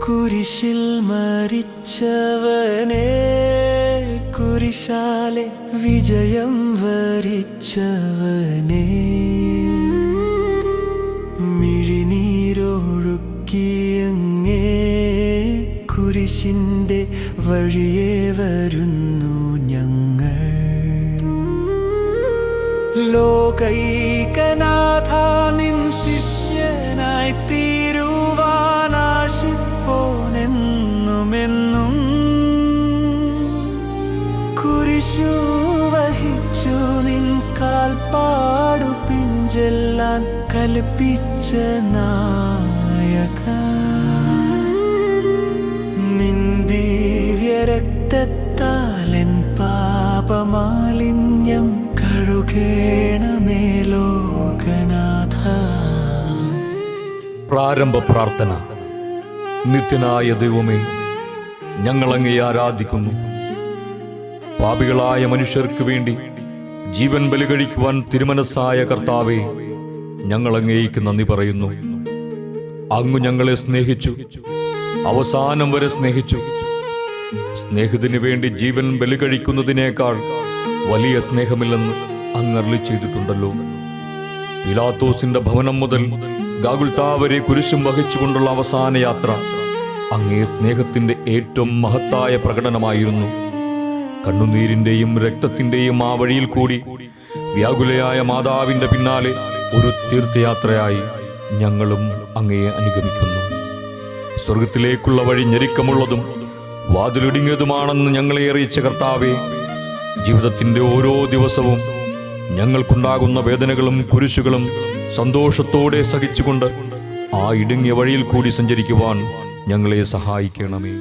കുരിശിൽ മരിച്ചവനെ, കുരിശാലെ വിജയം വരിച്ചവനെ, മിഴിനീരൊഴുക്കിയങ്ങേ കുരിശിൻ്റെ വഴിയേ വരുന്നു ഞങ്ങൾ. ലോകൈകനാഥ നിൻ ശിഷ്യനായി തീരുവാനാശിപ്പോനെന്നുമെന്നും, കുരിശു വഹിച്ചു നിൻ കാൽപ്പാടു പിഞ്ചെല്ലാൻ കൽപ്പിച്ച നായക, നിൻ ദിവ്യരക്തത്താലെൻ പാപമാലിന്യം കഴുകേണമേ ലോകനാഥ. പ്രാരംഭ പ്രാർത്ഥന. നിത്യനായ ദൈവമേ, ഞങ്ങളങ്ങേ ആരാധിക്കുന്നു. പാപികളായ മനുഷ്യർക്ക് വേണ്ടി ജീവൻ ബലി കഴിക്കുവാൻ തിരുമനസ്സായ കർത്താവേ, ഞങ്ങളങ്ങേക്ക് നന്ദി പറയുന്നു. അങ്ങ് ഞങ്ങളെ സ്നേഹിച്ചു, അവസാനം വരെ സ്നേഹിച്ചു. സ്നേഹിതന് വേണ്ടി ജീവൻ ബലി കഴിക്കുന്നതിനേക്കാൾ വലിയ സ്നേഹമില്ലെന്ന് അങ്ങ് അരുളി ചെയ്തിട്ടുണ്ടല്ലോ. പിലാത്തോസിന്റെ ഭവനം മുതൽ ഗാഗുൽത്താ വരെ കുരിശും വഹിച്ചുകൊണ്ടുള്ള അവസാന യാത്ര അങ്ങേ സ്നേഹത്തിന്റെ ഏറ്റവും മഹത്തായ പ്രകടനമായിരുന്നു. കണ്ണുനീരിന്റെയും രക്തത്തിന്റെയും ആ വഴിയിൽ കൂടി വ്യാകുലയായ മാതാവിന്റെ പിന്നാലെ ഒരു തീർത്ഥയാത്രയായി ഞങ്ങളും അങ്ങയെ അനുഗമിക്കുന്നു. സ്വർഗത്തിലേക്കുള്ള വഴി ഞെരുക്കമുള്ളതും വാതിലിടുങ്ങിയതുമാണെന്ന് ഞങ്ങളെ അറിയിച്ച കർത്താവേ, ജീവിതത്തിന്റെ ഓരോ ദിവസവും ഞങ്ങൾക്കുണ്ടാകുന്ന വേദനകളും കുരിശുകളും സന്തോഷത്തോടെ സഹിച്ചുകൊണ്ട് ആ ഇടുങ്ങിയ വഴിയിൽ കൂടി സഞ്ചരിക്കുവാൻ ഞങ്ങളെ സഹായിക്കണമേ.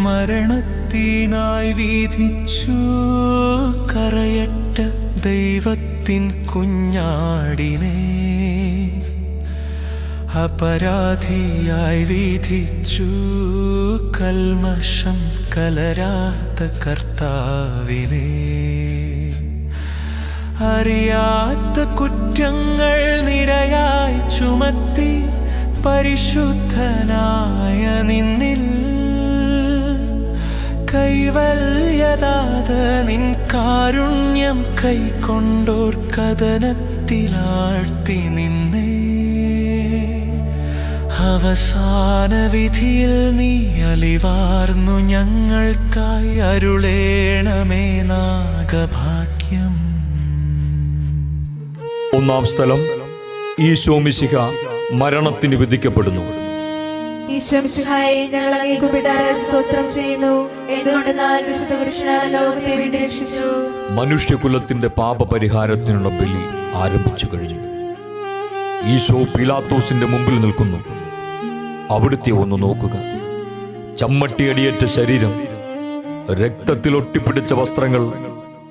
മരണത്തിനായി വിധിച്ചു കരയറ്റ ദൈവത്തിൻ കുഞ്ഞാടിനെ, അപരാധിയായി വിധിച്ചു കൽമഷം കലരാത്ത കർത്താവിനെ, അറിയാത്ത കുറ്റങ്ങൾ നിരയായി ചുമത്തി പരിശുദ്ധനായ നിന്നിൽ കൈവല്യദാത നിൻ കാരുണ്യം കൈക്കൊണ്ടോർ കഥനത്തിലാഴ്ത്തി നിന്നെ, അവസാന വിധിയിൽ നീ അലിവാർന്നു ഞങ്ങൾക്കായി അരുളേണമേ നാഗഭാഗ്യം. ഒന്നാം സ്ഥലം, ഈശോ മിശിഹ മരണത്തിന് വിധിക്കപ്പെടുന്നു. ഈശോ മിശിഹായെ ഞങ്ങൾ അങ്ങേക്ക് പിതാരെ സ്തോത്രം ചെയ്യുന്നു. എന്തുകൊണ്ടെന്നാൽ വിശുദ്ധ കുരിശിനാൽ ലോകത്തെ വീണ്ടും രക്ഷിച്ചു. മനുഷ്യകുലത്തിന്റെ പാപപരിഹാരത്തിനുള്ള ബലി ആരംഭിച്ചു കഴിഞ്ഞു. ഈശോ പിലാത്തോസിന്റെ മുമ്പിൽ നിൽക്കുന്നു. അവിടുത്തെ ഒന്ന് നോക്കുക. ചമ്മട്ടിയടിയേറ്റ ശരീരം, രക്തത്തിൽ ഒട്ടിപ്പിടിച്ച വസ്ത്രങ്ങൾ,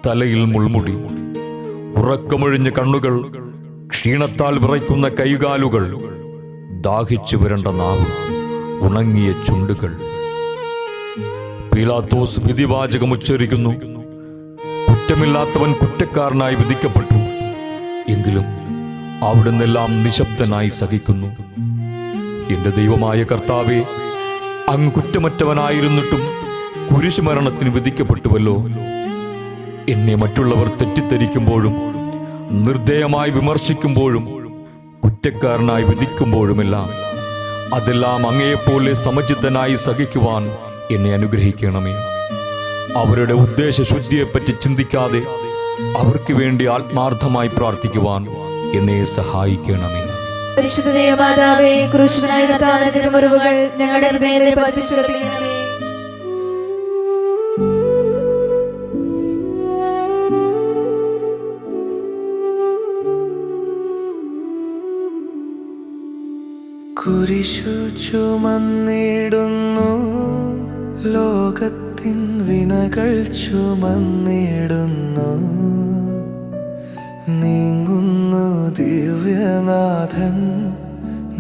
തലയിൽ മുൾമുടി, ഉറക്കമൊഴിഞ്ഞ കണ്ണുകൾ, ക്ഷീണത്താൽ വിറയ്ക്കുന്ന കൈകാലുകൾ, ദാഹിച്ചു വരേണ്ട നാവ്, ഉണങ്ങിയ ചുണ്ടുകൾ. പീലാത്തോസ് വിധിവാചകം ഉച്ചരിക്കുന്നു. കുറ്റമില്ലാത്തവൻ കുറ്റക്കാരനായി വിധിക്കപ്പെട്ടു. എങ്കിലും അവിടുന്നെല്ലാം നിശബ്ദനായി സഹിക്കുന്നു. എന്റെ ദൈവമായ കർത്താവേ, അങ്ങ് കുറ്റമറ്റവനായിരുന്നിട്ടും കുരിശുമരണത്തിന് വിധിക്കപ്പെട്ടുവല്ലോ. എന്നെ മറ്റുള്ളവർ തെറ്റിദ്ധരിക്കുമ്പോഴും നിർദ്ദയമായി വിമർശിക്കുമ്പോഴും കുറ്റക്കാരനായി വിധിക്കുമ്പോഴുമെല്ലാം അതെല്ലാം അങ്ങയെപ്പോലെ സമചിത്തനായി സഹിക്കുവാൻ എന്നെ അനുഗ്രഹിക്കണമേ. അവരുടെ ഉദ്ദേശശുദ്ധിയെപ്പറ്റി ചിന്തിക്കാതെ അവർക്ക് വേണ്ടി ആത്മാർത്ഥമായി പ്രാർത്ഥിക്കുവാൻ എന്നെ സഹായിക്കണമേ. പരിശുദ്ധ ദൈവമാതാവേ, ക്രൂശിതനായ കർത്താവിന്റെ തിരുമുറിവുകൾ ഞങ്ങളുടെ ഹൃദയത്തിൽ പതിപ്പിച്ചുറപ്പിക്കണമേ. കുരിശു ചുമന്നിടുന്നു ലോകത്തെ ലോകത്തിൻ വിനകൾ ചുമന്നിടുന്നു. നീങ്ങുന്നു ദിവ്യനാഥൻ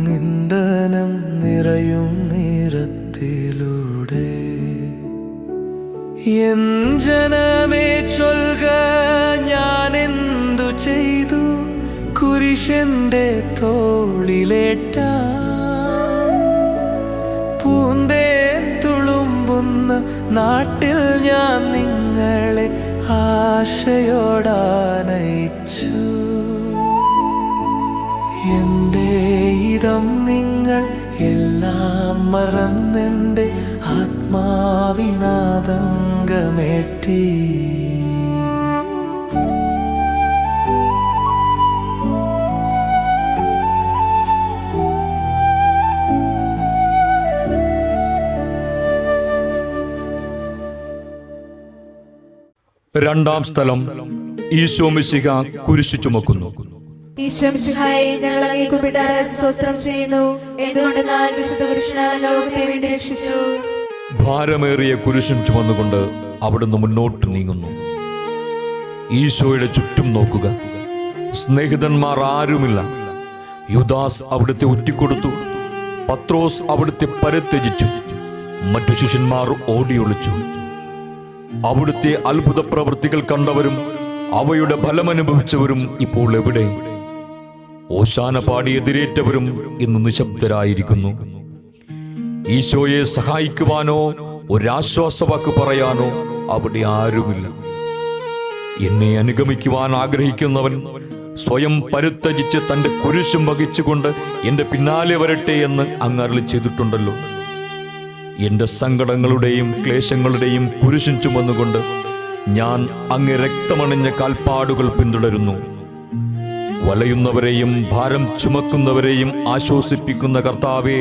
നിന്ദനം നിറയും നിറത്തിലൂടെ. എൻ ജനമേ ചൊൽക, ഞാൻ എന്തു ചെയ്തു കുരിശന്റെ തോളിലേറ്റ. പൂന്തേൻ തുളുമ്പുന്ന നാട്ടിൽ ഞാൻ നിങ്ങളെ ആശയോടാനയിച്ചു. എന്റെ ഇതം നിങ്ങൾ എല്ലാം മറന്നെൻ്റെ ആത്മാവിനാദംഗമേറ്റി. രണ്ടാം സ്ഥലം, ഈശോ മിശിഹ കുരിശു ചുമക്കുന്നു. ഈശോ മിശിഹായെ ഞങ്ങൾ അങ്ങേ കുമ്പിട്ടാറ് സ്തോത്രം ചെയ്യുന്നു. എന്തുകൊണ്ടെന്നാൽ വിശുദ്ധ കുരിശിനാൽ ലോകത്തെ വീണ്ടും രക്ഷിച്ചു. ഭാരമേറിയ കുരിശും ചുമന്നുകൊണ്ട് അവിടുന്ന് മുന്നോട്ട് നീങ്ങുന്നു. ഈശോയുടെ ചുറ്റും നോക്കുക. സ്നേഹിതന്മാർ ആരുമില്ല. യുദാസ് അവിടുത്തെ ഒറ്റിക്കൊടുത്തു. പത്രോസ് അവിടുത്തെ പരിത്യജിച്ചു. മറ്റു ശിഷ്യന്മാർ ഓടിയൊളിച്ചു. അവിടുത്തെ അത്ഭുത പ്രവൃത്തികൾ കണ്ടവരും അവയുടെ ഫലമനുഭവിച്ചവരും ഇപ്പോൾ എവിടെ? ഓശാന പാടി എതിരേറ്റവരും ഇന്ന് നിശബ്ദരായിരിക്കുന്നു. ഈശോയെ സഹായിക്കുവാനോ ഒരാശ്വാസവാക്ക് പറയാനോ അവിടെ ആരുമില്ല. എന്നെ അനുഗമിക്കുവാൻ ആഗ്രഹിക്കുന്നവൻ സ്വയം പരിത്യജിച്ച് തന്റെ കുരിശും വഹിച്ചുകൊണ്ട് എന്റെ പിന്നാലെ വരട്ടെ എന്ന് അങ്ങ് അരുളി ചെയ്തിട്ടുണ്ടല്ലോ. എന്റെ സങ്കടങ്ങളുടെയും ക്ലേശങ്ങളുടെയും കുരിശും ചുമന്നുകൊണ്ട് ഞാൻ അങ്ങ് രക്തമണിഞ്ഞ കാൽപ്പാടുകൾ പിന്തുടരുന്നു. വലയുന്നവരെയും ഭാരം ചുമക്കുന്നവരെയും ആശ്വസിപ്പിക്കുന്ന കർത്താവേ,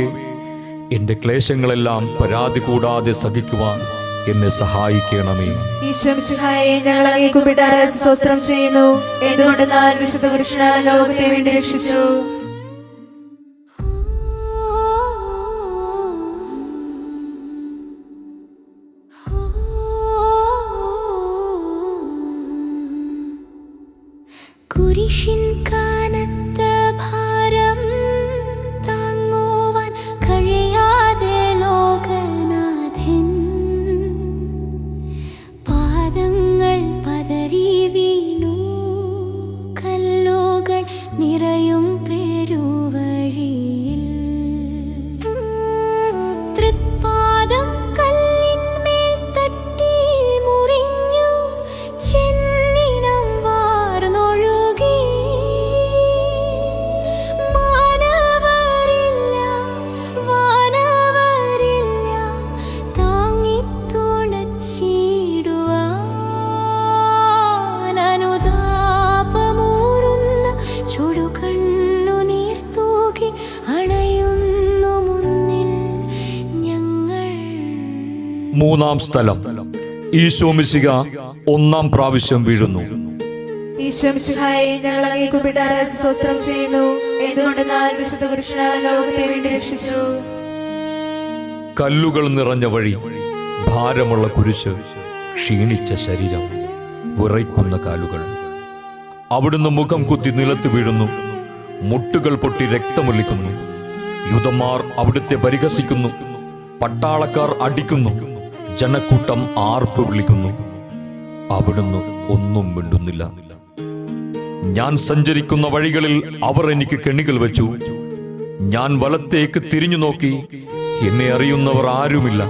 എന്റെ ക്ലേശങ്ങളെല്ലാം പരാതി കൂടാതെ സഹിക്കുവാൻ എന്നെ സഹായിക്കണമേ. ഈശോ മിശിഹായെ ഞങ്ങൾ അങ്ങേ കുമ്പിട്ടാറ് സ്തോത്രം ചെയ്യുന്നു. എന്തുകൊണ്ടെന്നാൽ വിശുദ്ധ കുരിശിനാൽ ലോകത്തെ വീണ്ടും രക്ഷിച്ചു. കുരിശിൻ കാനത്ത ഭാരം താങ്ങുവാൻ കഴിയാതെ ലോകനാഥൻ പാദങ്ങൾ പതറി വീണു. കല്ലുകൾ നിറയും പെരുവഴിയിൽ തൃപ്പാദം കല്ലിന്മേൽ തട്ടി മുറിഞ്ഞു. ചെന്നിനം വാർന്നൊഴുകി. മാനവരില്ല വാനവരില്ല താങ്ങിത്തുണച്ചിടുവാൻ. അനുതാപമൂറുന്ന ചുടുകണ്ണുനീർ തൂകി അണയുന്നു മുന്നിൽ ഞങ്ങൾ. മൂന്നാം സ്ഥലം, ഈശോ മിശിഹ ഒന്നാം പ്രാവശ്യം വീഴുന്നു. ഈശോ മിശിഹായെ ഞങ്ങൾ അങ്ങേ കുമ്പിട്ടാറ് സ്തോത്രം ചെയ്യുന്നു. എന്തുകൊണ്ടെന്നാൽ വിശുദ്ധ കുരിശിനാൽ ലോകത്തെ വീണ്ടും രക്ഷിച്ചു. കല്ലുകൾ നിറഞ്ഞ വഴി, ഭാരമുള്ള കുരിശ്, ക്ഷീണിച്ച ശരീരം, വിറയ്ക്കുന്ന കാലുകൾ. അവിടുന്ന് മുഖം കുത്തി നിലത്ത് വീഴുന്നു. മുട്ടുകൾ പൊട്ടി രക്തമൊലിക്കുന്നു. യൂദന്മാർ അവിടുത്തെ പരിഹസിക്കുന്നു. പട്ടാളക്കാർ അടിക്കുന്നു. ജനക്കൂട്ടം ആർപ്പ് വിളിക്കുന്നു. അവിടുന്ന് ഒന്നും മിണ്ടുന്നില്ല. ഞാൻ സഞ്ചരിക്കുന്ന വഴികളിൽ അവർ എനിക്ക് കെണികൾ വെച്ചു. ഞാൻ വലത്തേക്ക് തിരിഞ്ഞു നോക്കി. എന്നെ അറിയുന്നവർ ആരുമില്ല.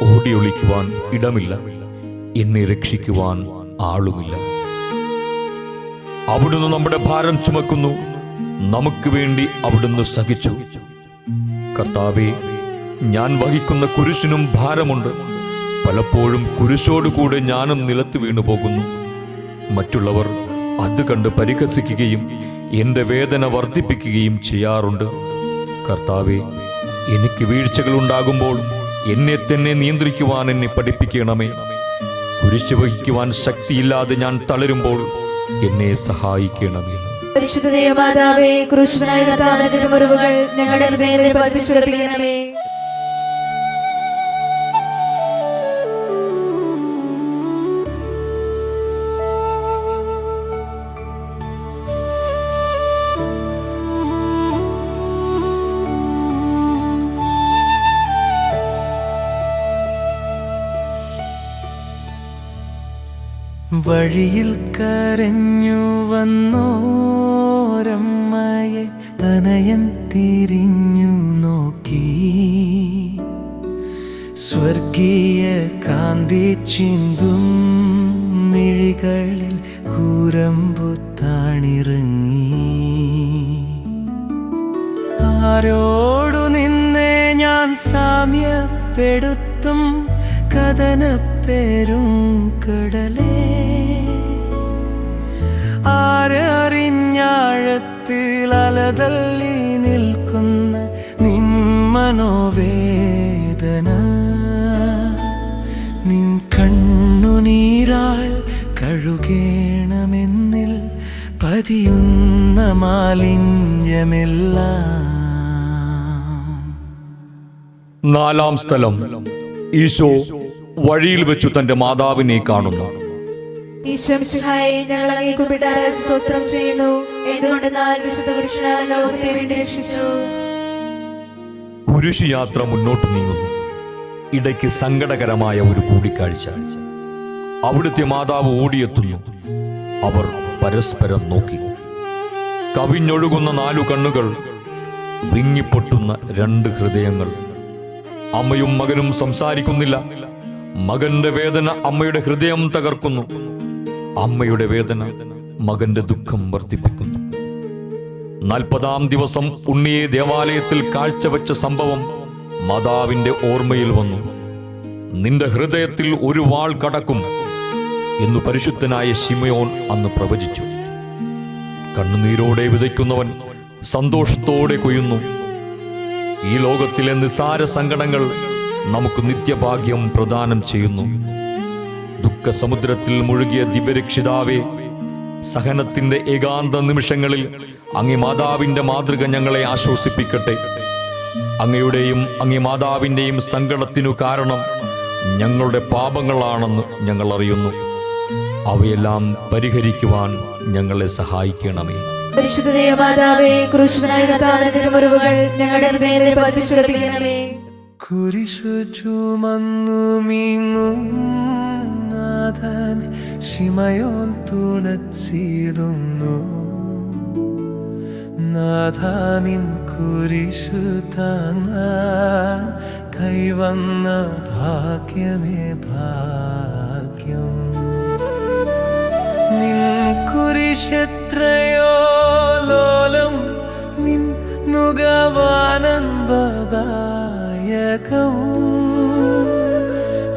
ഓടിയൊളിക്കുവാൻ ഇടമില്ല. എന്നെ രക്ഷിക്കുവാൻ ആളുമില്ല. അവിടുന്ന് നമ്മുടെ ഭാരം ചുമക്കുന്നു. നമുക്ക് വേണ്ടി അവിടുന്ന് സഹിച്ചു. കർത്താവേ, ഞാൻ വഹിക്കുന്ന കുരിശിനും ഭാരമുണ്ട്. പലപ്പോഴും കുരിശോടുകൂടെ ഞാനും നിലത്ത് വീണു പോകുന്നു. മറ്റുള്ളവർ അത് കണ്ട് പരിഹസിക്കുകയും എന്റെ വേദന വർദ്ധിപ്പിക്കുകയും ചെയ്യാറുണ്ട്. കർത്താവേ, എനിക്ക് വീഴ്ചകൾ ഉണ്ടാകുമ്പോൾ എന്നെ തന്നെ നിയന്ത്രിക്കുവാൻ എന്നെ പഠിപ്പിക്കണമേ. കുരിശ് വഹിക്കുവാൻ ശക്തിയില്ലാതെ ഞാൻ തളരുമ്പോൾ എന്നെ സഹായിക്കണമേ. പരിശുദ്ധ ദൈവമാതാവേ, ക്രൂശിതനായ കർത്താവിന്റെ തിരുമുറിവുകൾ ഞങ്ങളുടെ ഹൃദയത്തിൽ പതിപ്പിച്ചുറപ്പിക്കണമേ. പരിശുദ്ധ ദൈവമാതാവേ, ക്രൂശിതനായ കർത്താവിന്റെ തിരുമുറിവുകൾ ഞങ്ങളുടെ ഹൃദയത്തിൽ പതിപ്പിച്ചുറപ്പിക്കണമേ. പരിശുദ്ധ ദൈവമാതാവേ, ക്രൂശിതനായ കർത്താവിന്റെ തിരുമുറിവുകൾ ഞങ്ങളുടെ ഹൃദയത്തിൽ പതിപ്പിച്ചുറപ്പിക്കണമേ. വഴിയിൽ കരഞ്ഞു വന്നോരമ്മയെ തനയൻ തിരിഞ്ഞു നോക്കി. സ്വർഗീയ കാന്തി ചിന്തും മിഴികളിൽ കൂരമ്പുത്താണിറങ്ങി. ആരോടു നിന്നെ ഞാൻ സാമ്യപ്പെടുത്തും കഥനപ്പേരും കടലേ. ആരറിഞ്ഞാഴത്തിൽ അലതല്ലി നിൽക്കുന്ന നിൻ മനോവേദന. നിൻ കണ്ണുനീരാൽ കഴുകേണമെന്നിൽ പതിയുന്ന മാലിന്യമെല്ലാം. നാലാം സ്ഥലം. ഈശോ വഴിയിൽ വെച്ചു തന്റെ മാതാവിനെ കാണുന്നു. ഈശോ മിശിഹായെ ഞങ്ങൾ അങ്ങേ കുമ്പിട്ടാറ് സ്തോത്രം ചെയ്യുന്നു. എന്തുകൊണ്ടെന്നാൽ വിശുദ്ധ കുരിശിനാൽ ലോകത്തെ വേണ്ടി രക്ഷിച്ചു. കുരിശു യാത്ര മുന്നോട്ട് നീങ്ങുന്നു. ഇടയ്ക്ക് സങ്കടകരമായ ഒരു കൂടിക്കാഴ്ച. അവിടുത്തെ മാതാവ് ഓടിയെത്തുന്നു. അവർ പരസ്പരം നോക്കി. കവിഞ്ഞൊഴുകുന്ന 4 കണ്ണുകൾ, വിങ്ങിപ്പൊട്ടുന്ന 2 ഹൃദയങ്ങൾ. അമ്മയും മകനും സംസാരിക്കുന്നില്ല. മകന്റെ വേദന അമ്മയുടെ ഹൃദയം തകർക്കുന്നു. അമ്മയുടെ വേദന മകന്റെ ദുഃഖം വർദ്ധിപ്പിക്കുന്നു. 40-ാം ദിവസം ഉണ്ണിയെ ദേവാലയത്തിൽ കാഴ്ചവെച്ച സംഭവം മാതാവിന്റെ ഓർമ്മയിൽ വന്നു. നിന്റെ ഹൃദയത്തിൽ ഒരു വാൾ കടക്കും എന്നു പരിശുദ്ധനായ ശിമയോൻ അന്ന് പ്രവചിച്ചു. കണ്ണുനീരോടെ വിതയ്ക്കുന്നവൻ സന്തോഷത്തോടെ കൊയ്യുന്നു. ഈ ലോകത്തിലെ നിസാര സങ്കടങ്ങൾ നമുക്ക് നിത്യഭാഗ്യം പ്രദാനം ചെയ്യുന്നു. ദുഃഖസമുദ്രത്തിൽ മുഴുകിയ ദിവ്യരക്ഷിതാവേ, സഹനത്തിന്റെ ഏകാന്ത നിമിഷങ്ങളിൽ അങ്ങേ മാതാവിന്റെ മാതൃക ഞങ്ങളെ ആശ്വസിപ്പിക്കട്ടെ. അങ്ങയുടെയും അങ്ങേ മാതാവിന്റെയും സങ്കടത്തിനു കാരണം ഞങ്ങളുടെ പാപങ്ങളാണെന്ന് ഞങ്ങൾ അറിയുന്നു. അവയെല്ലാം പരിഹരിക്കുവാൻ ഞങ്ങളെ സഹായിക്കണമേ. പരിശുദ്ധ ദൈവമാതാവേ, ക്രൂശിതനായ കർത്താവിന്റെ തിരുമുറിവുകൾ ഞങ്ങളുടെ ഹൃദയത്തിൽ പതിപ്പിച്ചുറപ്പിക്കണമേ. കുരിശു ചുമന്നു മീങ്ങും നാഥൻ ശിമയോൻ തുണച്ചിരുന്നു. നാഥാനിൻ കുരിശു താങ്ങാൻ കൈവന്ന ഭാഗ്യമേ ഭാഗ്യം. നിൻ കുരിശെത്രയോ ലോലം, നിൻ നുകവാനന്ദദായകം.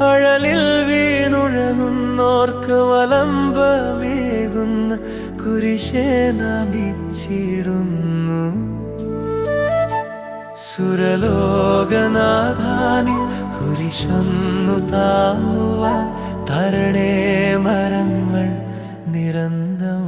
അഴലിൽ വീണുഴകുന്നോർക്ക് വലംബമേകുന്ന കുരിശേ നമിച്ചിടുന്നു. സുരലോകനാഥാനി കുരിശൊന്നു താങ്ങുവ തരണേ മരങ്ങൾ നിരന്തം.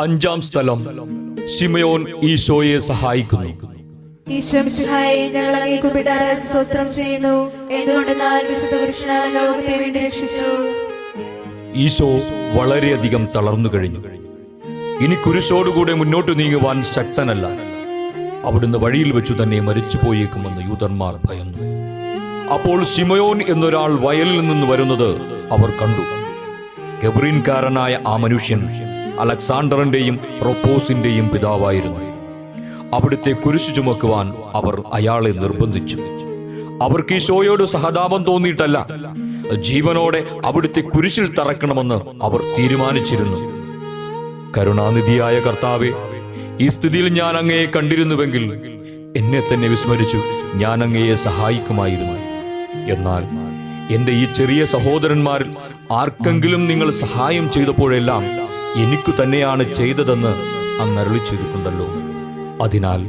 അഞ്ചാം സ്ഥലം. ശിമയോൻ ഈശോയെ സഹായിക്കുന്നു. ഈശോ മിശിഹായെ ഞങ്ങൾ അങ്ങേ കുമ്പിട്ടാറ് സ്തോത്രം ചെയ്യുന്നു. എന്തുകൊണ്ടെന്നാൽ വിശുദ്ധ കുരിശിനാൽ ലോകത്തെ വേണ്ടി രക്ഷിച്ചു. ഈശോ വളരെയധികം തളർന്നു കഴിഞ്ഞു. ഇനി കുരിശോടുകൂടെ മുന്നോട്ട് നീങ്ങുവാൻ ശക്തനല്ല. അവിടുന്ന് വഴിയിൽ വെച്ചു തന്നെ മരിച്ചു പോയേക്കുമെന്ന് യൂതന്മാർ ഭയന്നു. അപ്പോൾ ശിമയോൻ എന്നൊരാൾ വയലിൽ നിന്ന് വരുന്നത് അവർ കണ്ടു. കെബ്രീൻകാരനായ ആ മനുഷ്യൻ അലക്സാണ്ടറിന്റെയും റൊപ്പോസിന്റെയും പിതാവായിരുന്നു. അവിടുത്തെ കുരിശു ചുമക്കുവാൻ അവർ അയാളെ നിർബന്ധിച്ചു. അവർക്ക് ഈശോയോട് സഹതാപം തോന്നിയിട്ടല്ല, ജീവനോടെ അവിടുത്തെ കുരിശിൽ തറക്കണമെന്ന് അവർ തീരുമാനിച്ചിരുന്നു. കരുണാനിധിയായ കർത്താവേ, ഈ സ്ഥിതിയിൽ ഞാൻ അങ്ങയെ കണ്ടിരുന്നുവെങ്കിൽ എന്നെ തന്നെ വിസ്മരിച്ചു ഞാൻ അങ്ങയെ സഹായിക്കുമായിരുന്നു. എന്നാൽ എൻ്റെ ഈ ചെറിയ സഹോദരന്മാരിൽ ആർക്കെങ്കിലും നിങ്ങൾ സഹായം ചെയ്തപ്പോഴെല്ലാം എനിക്കു തന്നെയാണ് ചെയ്തതെന്ന് അങ്ങ് അരുളി ചെയ്തിട്ടുണ്ടല്ലോ. അതിനാൽ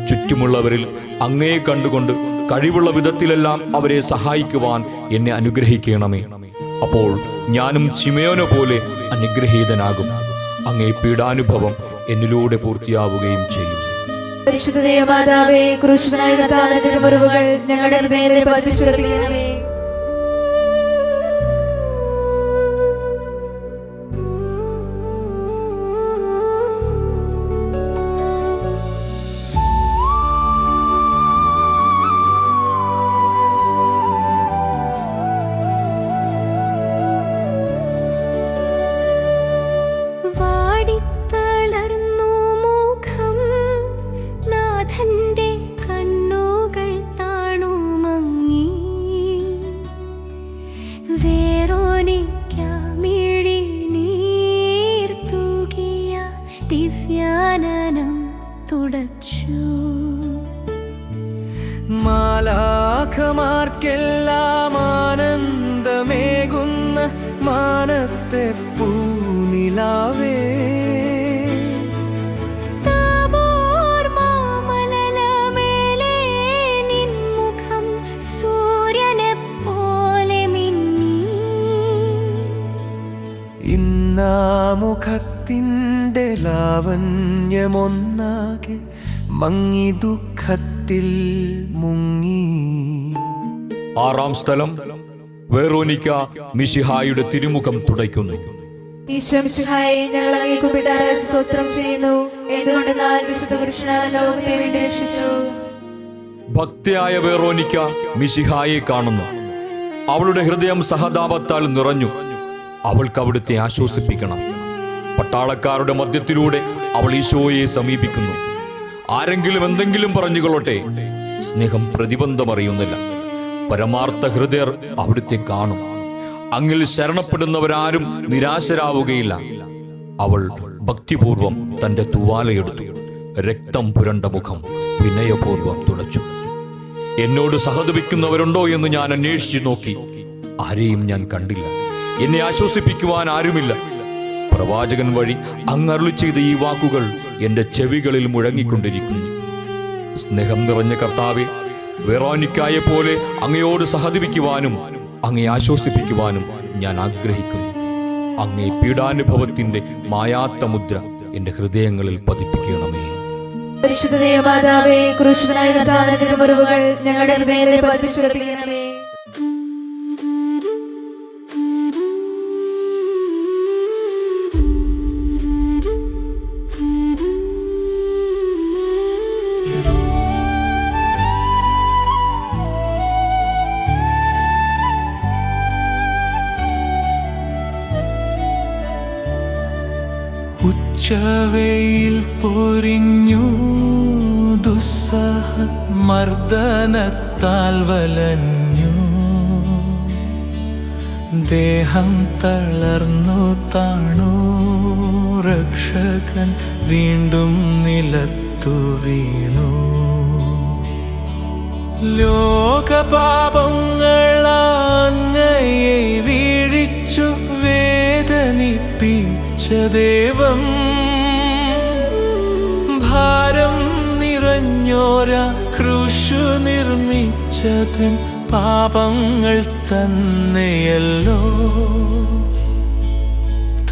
ചുറ്റുമുള്ളവരിൽ അങ്ങയെ കണ്ടുകൊണ്ട് കഴിവുള്ള വിധത്തിലെല്ലാം അവരെ സഹായിക്കുവാൻ എന്നെ അനുഗ്രഹിക്കണമേ. അപ്പോൾ ഞാനും ശിമയോനെ പോലെ അനുഗ്രഹീതനാകും. അങ്ങേ പീഡാനുഭവം എന്നിലൂടെ പൂർത്തിയാവുകയും ചെയ്യും. പരിശുദ്ധ ദൈവമാതാവേ, ക്രൂശിതനായ കർത്താവിന്റെ തിരുമുറിവുകൾ ഞങ്ങളുടെ ഹൃദയങ്ങളിൽ പതിപ്പിച്ചുറപ്പിക്കണമേ. മാലാഖമാർക്കെല്ലാം ആനന്ദമേകുന്ന മാനത്തെ പൂനിലാവേ, മുഖത്തിൻ്റെ ലാവണ്യമൊന്നാകെ മങ്ങി ദുഃഖത്തിൽ മുങ്ങി. 6-ാം സ്ഥലം, വെറോനിക്ക മിശിഹായുടെ തിരുമുഖം തുടയ്ക്കുന്നു. ഈശോ മിശിഹായെ, ഞങ്ങൾ അങ്ങേ കുമ്പിട്ടാറ് സ്തോത്രം ചെയ്യുന്നു. എന്തുകൊണ്ടെന്നാൽ വിശുദ്ധ പുരുഷനാൽ ലോകത്തെ വേണ്ടി രക്ഷിച്ചു. ഭക്തിയായ വെറോനിക്ക മിശിഹായെ കാണുന്നു. അവളുടെ ഹൃദയം സഹതാപത്താൽ നിറഞ്ഞു. അവൾക്ക് അവിടുത്തെ ആശ്വസിപ്പിക്കണം. പട്ടാളക്കാരുടെ മധ്യത്തിലൂടെ അവൾ ഈശോയെ സമീപിക്കുന്നു. ആരെങ്കിലും എന്തെങ്കിലും പറഞ്ഞുകൊള്ളട്ടെ, സ്നേഹം പ്രതിബന്ധമറിയുന്നില്ല. പരമാർത്ഥ ഹൃദയർ അവിടുത്തെ കാണും. അങ്ങിൽ ശരണപ്പെടുന്നവരാരും നിരാശരാവുകയില്ല. അവൾ ഭക്തിപൂർവം തന്റെ തൂവാലയെടുത്തു. രക്തം പുരണ്ട മുഖം വിനയപൂർവം തുടച്ചു. എന്നോട് സഹതപിക്കുന്നവരുണ്ടോ എന്ന് ഞാൻ അന്വേഷിച്ചു നോക്കി. ആരെയും ഞാൻ കണ്ടില്ല. എന്നെ ആശ്വസിപ്പിക്കുവാൻ ആരുമില്ല. പ്രവാചകൻ വഴി അങ്ങരുളി ചെയ്ത ഈ വാക്കുകൾ എന്റെ ചെവികളിൽ മുഴങ്ങിക്കൊണ്ടിരിക്കുന്നു. സ്നേഹം നിറഞ്ഞ കർത്താവേ, വെറോനിക്കായെ പോലെ അങ്ങയോട് സഹതപിക്കുവാനും അങ്ങയെ ആശ്വസിപ്പിക്കുവാനും ഞാൻ ആഗ്രഹിക്കുന്നു. അങ്ങേ പീഡാനുഭവത്തിന്റെ മായാത്ത മുദ്ര എന്റെ ഹൃദയങ്ങളിൽ പതിപ്പിക്കണമേ. പരിശുദ്ധ ദൈവമാതാവേ, ക്രൂശിതനായ കർത്താവിന്റെ തിരുമുറിവുകൾ ഞങ്ങളുടെ ഹൃദയങ്ങളിൽ പതിപ്പിച്ചുറപ്പിക്കണമേ. ഉച്ചവെയിൽ പൊരിഞ്ഞു ദുസ്സഹ മർദ്ദനത്താൽ വലഞ്ഞു. ദേഹം തളർന്നു താണു. രക്ഷകൻ വീണ്ടും നിലത്തു വീണു. ലോകപാപങ്ങളങ്ങയെ വീഴിച്ചു വേദനിപ്പിച്ച ദൈവം. ഭാരം നിറഞ്ഞോരാ ക്രൂശു നിർമ്മിച്ചതൻ പാപങ്ങൾ തന്നെയല്ലോ.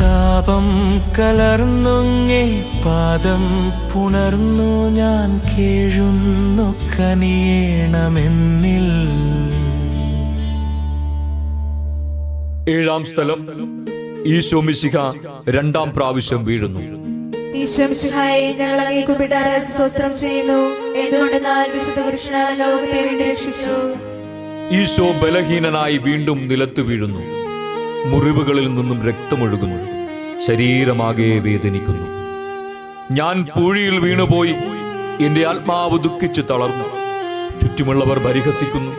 താപം കലർന്നുങ്ങേ പാദം പുണർന്നു ഞാൻ കേഴുന്നു കനിയേണമെന്നിൽ. 7-ാം സ്ഥലം, ഈശോ മിശിഹ 2-ാം പ്രാവശ്യം വീഴുന്നു. ഈശോ മിശിഹായെ, ഞങ്ങൾ അങ്ങേ കുമ്പിട്ടാറ് സ്തോത്രം ചെയ്യുന്നു. എന്തുകൊണ്ടെന്നാൽ വിശുദ്ധ പുരുഷനാൽ ലോകത്തെ വേണ്ടി രക്ഷിച്ചു. ഈശോ ബലഹീനനായി വീണ്ടും നിലത്തു വീഴുന്നു. മുറിവുകളിൽ നിന്നും രക്തമൊഴുകുന്നു. ശരീരമാകെ വേദനിക്കുന്നു. ഞാൻ പൂഴിയിൽ വീണുപോയി. എന്റെ ആത്മാവ് ദുഃഖിച്ചു തളർന്നു. ചുറ്റുമുള്ളവർ പരിഹസിക്കുന്നു.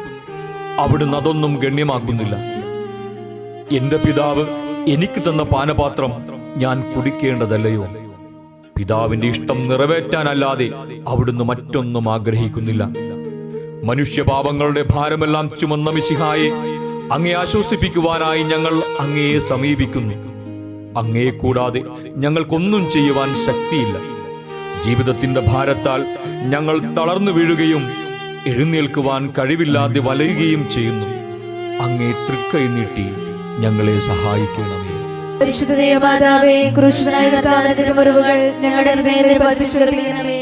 അവിടുന്ന് അതൊന്നും ഗണ്യമാക്കുന്നില്ല. എന്റെ പിതാവ് എനിക്ക് തന്ന പാനപാത്രം ഞാൻ കുടിക്കേണ്ടതല്ലയോ? പിതാവിന്റെ ഇഷ്ടം നിറവേറ്റാനല്ലാതെ അവിടുന്ന് മറ്റൊന്നും ആഗ്രഹിക്കുന്നില്ല. മനുഷ്യപാപങ്ങളുടെ ഭാരമെല്ലാം ചുമന്ന മിശിഹായെ, അങ്ങയെ ആശ്വസിപ്പിക്കുവാനായി ഞങ്ങൾ അങ്ങയെ സമീപിക്കുന്നു. അങ്ങയെ കൂടാതെ ഞങ്ങൾക്കൊന്നും ചെയ്യുവാൻ ശക്തിയില്ല. ജീവിതത്തിന്റെ ഭാരത്താൽ ഞങ്ങൾ തളർന്നു വീഴുകയും എഴുന്നേൽക്കുവാൻ കഴിവില്ലാതെ വലയുകയും ചെയ്യുന്നു. അങ്ങേ തൃക്കൈ നീട്ടി ഞങ്ങളെ സഹായിക്കണമേ. പരിശുദ്ധ ദൈവമാതാവേ, ക്രൂശിതനായ കർത്താവിന്റെ തിരുമുറിവുകൾ ഞങ്ങളുടെ ഹൃദയത്തിൽ പതിപ്പിച്ചുറപ്പിക്കണമേ.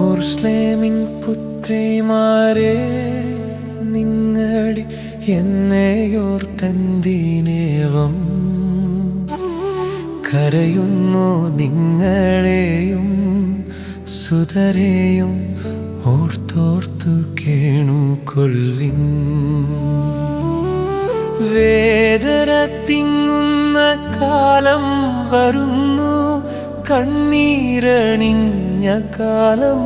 ഓർസ്ലേമിൻ പുത്രിമാരെ, നിങ്ങളി എന്നെയോർത്തന്തിനേവം കരയുന്നു. നിങ്ങളെയും സുതരെയും ഓർത്തോർത്തു കേണുകൊള്ളിൻ. വേദന തിങ്ങുന്ന കാലം വരുന്നു, കണ്ണീരണിഞ്ഞ കാലം.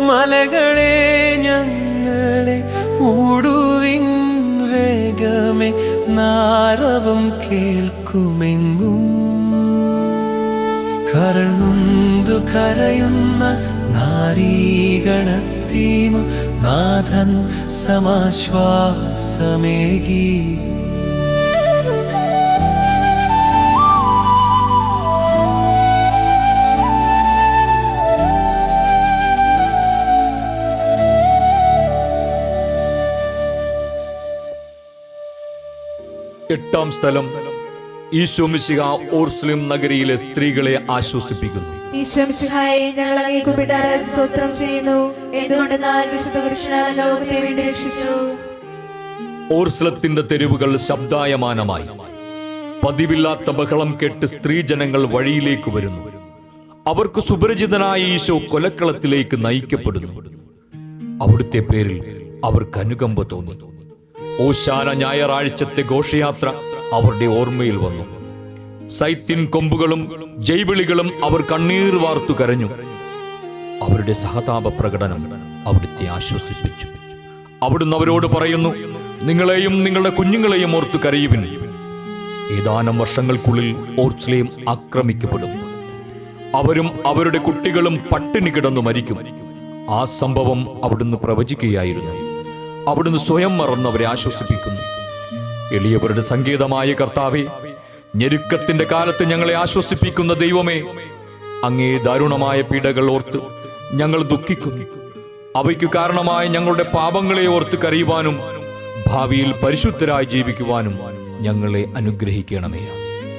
മലകളെ ഞങ്ങളെ മൂടുവിൻ, വേഗമേ നാരവം കേൾക്കുമെങ്ങും. കരളുന്തു കരയുന്ന നാരീഗണത്തിനു നാഥൻ സമാശ്വാസമേകി. എട്ടാം സ്ഥലം. ഈശോ മിശിഹ ഓർസ്ലേം നഗരിയിലെ സ്ത്രീകളെ ആശ്വസിപ്പിക്കുന്നു. ഈശോ മിശിഹായെ, ഞങ്ങൾ അങ്ങേ കുമ്പിട്ടാറ് സ്തോത്രം ചെയ്യുന്നു. എന്തുകൊണ്ടെന്നാൽ വിശുദ്ധ കുരിശിനാൽ ലോകത്തെ വീണ്ടും രക്ഷിച്ചു. ഓർസ്ലത്തിന്റെ തെരുവുകൾ ശബ്ദായമാനമായി. പതിവില്ലാത്ത ബഹളം കേട്ട് സ്ത്രീജനങ്ങൾ വഴിയിലേക്ക് വരുന്നു. അവർക്ക് സുപരിചിതനായ ഈശോ കൊലക്കളത്തിലേക്ക് നയിക്കപ്പെടുന്നു. അവിടുത്തെ പേരിൽ അവർക്ക് അനുകമ്പ തോന്നി. ഓശാന ഞായറാഴ്ചത്തെ ഘോഷയാത്ര അവരുടെ ഓർമ്മയിൽ വന്നു. സൈത്തിൻ കൊമ്പുകളും ജൈവിളികളും അവർ കണ്ണീർ വാർത്തു കരഞ്ഞു. അവരുടെ സഹതാപ പ്രകടനം അവിടുത്തെ ആശ്വസിപ്പിച്ചു. അവിടുന്ന് അവരോട് പറയുന്നു, നിങ്ങളെയും നിങ്ങളുടെ കുഞ്ഞുങ്ങളെയും ഓർത്തു കരയുവിൻ. ഏതാനും വർഷങ്ങൾക്കുള്ളിൽ ഓർസ്ലേം ആക്രമിക്കപ്പെടും. അവരും അവരുടെ കുട്ടികളും പട്ടിണി കിടന്നു മരിക്കും. ആ സംഭവം അവിടുന്ന് പ്രവചിക്കുകയായിരുന്നു. അവിടുന്ന് സ്വയം മറന്നവരെ ആശ്വസിപ്പിക്കുന്നു. എളിയവരുടെ സങ്കേതമായ കർത്താവേ, ഞെരുക്കത്തിന്റെ കാലത്ത് ഞങ്ങളെ ആശ്വസിപ്പിക്കുന്ന ദൈവമേ, അങ്ങേ ദാരുണമായ പീഡകൾ ഓർത്ത് ഞങ്ങൾ ദുഃഖിക്കുന്നു. അവയ്ക്കു കാരണമായ ഞങ്ങളുടെ പാപങ്ങളെ ഓർത്ത് കരയുവാനും ഭാവിയിൽ പരിശുദ്ധരായി ജീവിക്കുവാനും ഞങ്ങളെ അനുഗ്രഹിക്കണമേ.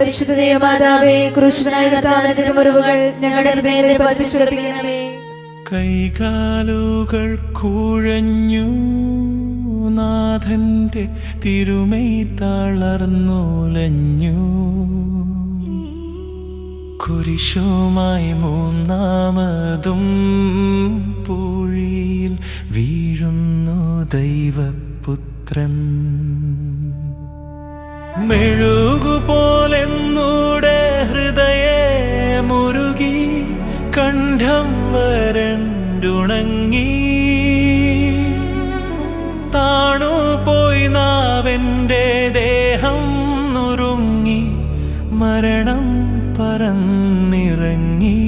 പരിശുദ്ധ ദൈവമാതാവേ, ക്രൂശിതനായ കർത്താവിന്റെ തിരുമുറിവുകൾ ഞങ്ങളുടെ ഹൃദയത്തിൽ പതിപ്പിച്ചുറപ്പിക്കണമേ. കൈകാലുകൾ കുഴഞ്ഞു, നാഥന്റെ തിരുമൈ തളർന്നുലഞ്ഞു. കുരിശുമായി മൂന്നാമതും പൂഴിയിൽ വീഴുന്നു ദൈവപുത്രൻ. മെഴുകുപോലെന്നൂടെ ഹൃദയേ മുരുകി, കണ്ഠം വരണ്ടുണങ്ങി. താണുപോയി നാവെന്റെ ദേഹം നുറുങ്ങി, മരണം പറന്നിറങ്ങി.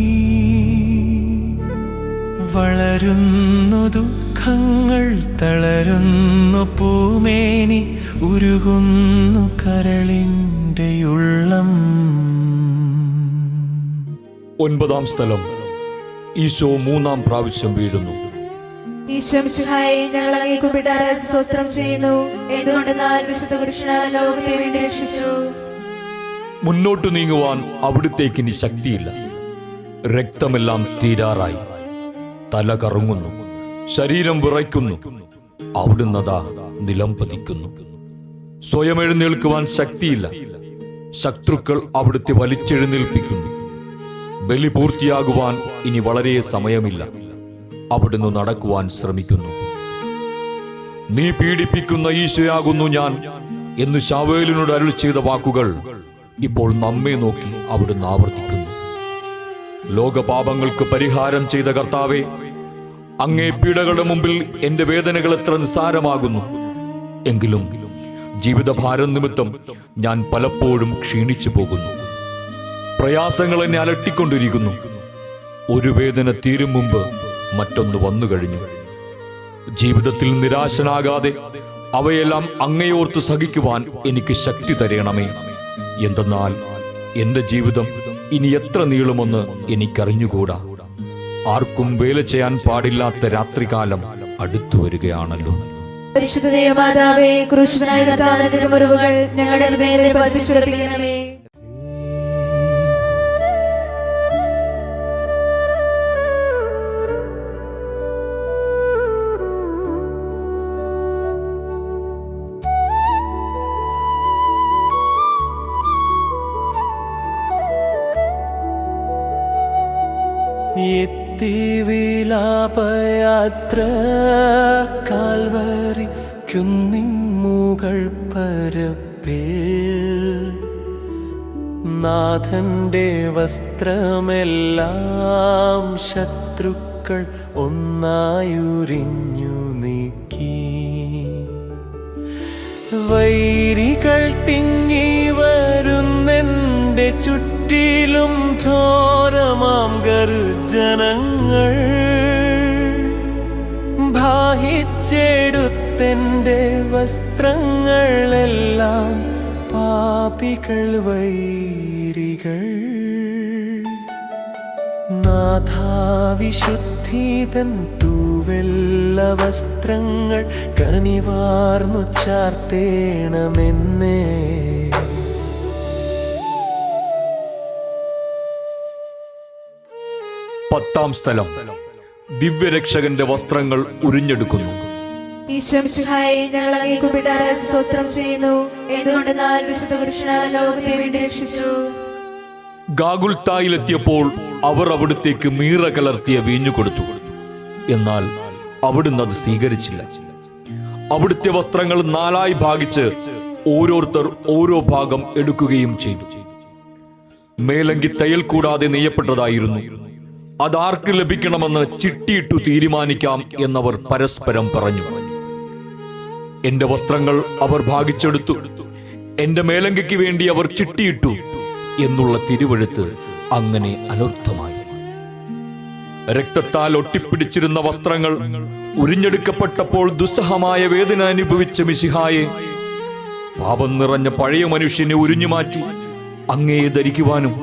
വളരുന്നു ദുഃഖങ്ങൾ, തളരുന്നു പൂമേനി, ഉരുകുന്നു കരളിൻ്റെ ഉള്ളം. ഒൻപതാം സ്ഥലം. ഈശോ മൂന്നാം പ്രാവശ്യം വീഴുന്നു. ഈശോ മിശിഹായെ, ഞങ്ങൾ അങ്ങേ കുമ്പിട്ടാറ് സ്തോത്രം ചെയ്യുന്നു. എന്തുകൊണ്ടെന്നാൽ വിശുദ്ധ കുരിശിനാൽ ലോകത്തെ വീണ്ടും രക്ഷിച്ചു. മുന്നോട്ടു നീങ്ങുവാൻ അവിടുത്തേക്ക് ഇനി ശക്തിയില്ല. രക്തമെല്ലാം തീരാറായി. തല കറങ്ങുന്നു, ശരീരം വിറയ്ക്കുന്നു. അവിടുന്നതാ നിലം പതിക്കുന്നു. സ്വയം എഴുന്നേൽക്കുവാൻ ശക്തിയില്ല. ശത്രുക്കൾ അവിടുത്തെ വലിച്ചെഴുന്നേൽപ്പിക്കുന്നു. ബലി പൂർത്തിയാകുവാൻ ഇനി വളരെ സമയമില്ല. അവിടുന്ന് നടക്കുവാൻ ശ്രമിക്കുന്നു. നീ പീഡിപ്പിക്കുന്ന ഈശോയാകുന്നു ഞാൻ എന്ന് ശാവേലിനോട് അരുളി ചെയ്ത വാക്കുകൾ ഇപ്പോൾ നമ്മെ നോക്കി അവിടുന്ന് ആവർത്തിക്കുന്നു. ലോകപാപങ്ങൾക്ക് പരിഹാരം ചെയ്ത കർത്താവേ, അങ്ങേ പീഡകളുടെ മുമ്പിൽ എന്റെ വേദനകൾ എത്ര നിസ്സാരമാകുന്നു. എങ്കിലും ജീവിതഭാരം നിമിത്തം ഞാൻ പലപ്പോഴും ക്ഷീണിച്ചു പോകുന്നു. പ്രയാസങ്ങൾ എന്നെ അലട്ടിക്കൊണ്ടിരിക്കുന്നു. ഒരു വേദന തീരും മുമ്പ് മറ്റൊന്ന് വന്നു കഴിഞ്ഞു. ജീവിതത്തിൽ നിരാശനാകാതെ അവയെല്ലാം അങ്ങയോർത്ത് സഹിക്കുവാൻ എനിക്ക് ശക്തി തരണമേ. എന്തെന്നാൽ എന്റെ ജീവിതം ഇനി എത്ര നീളുമെന്ന് എനിക്കറിഞ്ഞുകൂടാ. ആർക്കും വേല ചെയ്യാൻ പാടില്ലാത്ത രാത്രികാലം അടുത്തു വരികയാണല്ലോ. പരിശുദ്ധ ദൈവമാതാവേ, ക്രൂശിതനായ കർത്താവിന്റെ തിരുമുറിവുകൾ ഞങ്ങളുടെ ഹൃദയത്തിൽ പതിപ്പിച്ചുറപ്പിക്കണമേ. വിലാപയാത്ര കാൽവരി കുന്നിൻ മുകൾ പരപ്പിൽ നാഥന്റെ വസ്ത്രമെല്ലാം ശത്രുക്കൾ ഒന്നായുരിഞ്ഞു നീക്കി. വൈരികൾ തിങ്ങി വരുന്നെന്റെ ചുറ്റിലും ഘോരമാം ഗർജനങ്ങൾ ഭാഹിച്ചെടുത്തെന്റെ വസ്ത്രങ്ങളെല്ലാം പാപികൾ വൈരികൾ. നാഥാവിശുദ്ധീതൻ തൂവെള്ള വസ്ത്രങ്ങൾ കനിവാർന്നു ചാർത്തേണമെന്നേ. പത്താം സ്ഥലം. ദിവ്യരക്ഷകന്റെ വസ്ത്രങ്ങൾ ഉരിഞ്ഞെടുക്കുന്നു. ഈശോമിശിഹായെ, ഞങ്ങൾ അങ്ങേ കുമ്പിട്ടാറ് സ്തോത്രം ചെയ്യുന്നു. എന്തുകൊണ്ടെന്നാൽ വിശുദ്ധ പുരുഷനാൽ ലോകത്തെ വേണ്ടി രക്ഷിച്ചു. ഗാഗുൽത്തായിലെത്തിയപ്പോൾ അവർ അവിടുത്തേക്ക് മീറ കലർത്തിയ വീഞ്ഞു കൊടുത്തു. എന്നാൽ അവിടുന്ന് അത് സ്വീകരിച്ചില്ല. അവിടുത്തെ വസ്ത്രങ്ങൾ 4 ഭാഗിച്ച് ഓരോരുത്തർ ഓരോ ഭാഗം എടുക്കുകയും ചെയ്തു. മേലങ്കി തയ്യൽ കൂടാതെ നെയ്യപ്പെട്ടതായിരുന്നു. അതാർക്ക് ലഭിക്കണമെന്ന് ചിട്ടിയിട്ടു തീരുമാനിക്കാം എന്നവർ പരസ്പരം പറഞ്ഞു. എന്റെ വസ്ത്രങ്ങൾ അവർ ഭാഗിച്ചെടുത്തു, എന്റെ മേലങ്കയ്ക്ക് വേണ്ടി അവർ ചിട്ടിയിട്ടു എന്നുള്ള തിരുവെഴുത്ത് അങ്ങനെ അനർത്ഥമായി. രക്തത്താൽ ഒട്ടിപ്പിടിച്ചിരുന്ന വസ്ത്രങ്ങൾ ഉരിഞ്ഞെടുക്കപ്പെട്ടപ്പോൾ ദുസ്സഹമായ വേദന അനുഭവിച്ച മിശിഹായെ, പാപം നിറഞ്ഞ പഴയ മനുഷ്യനെ ഉരിഞ്ഞുമാറ്റി അങ്ങയെ ധരിക്കുവാനും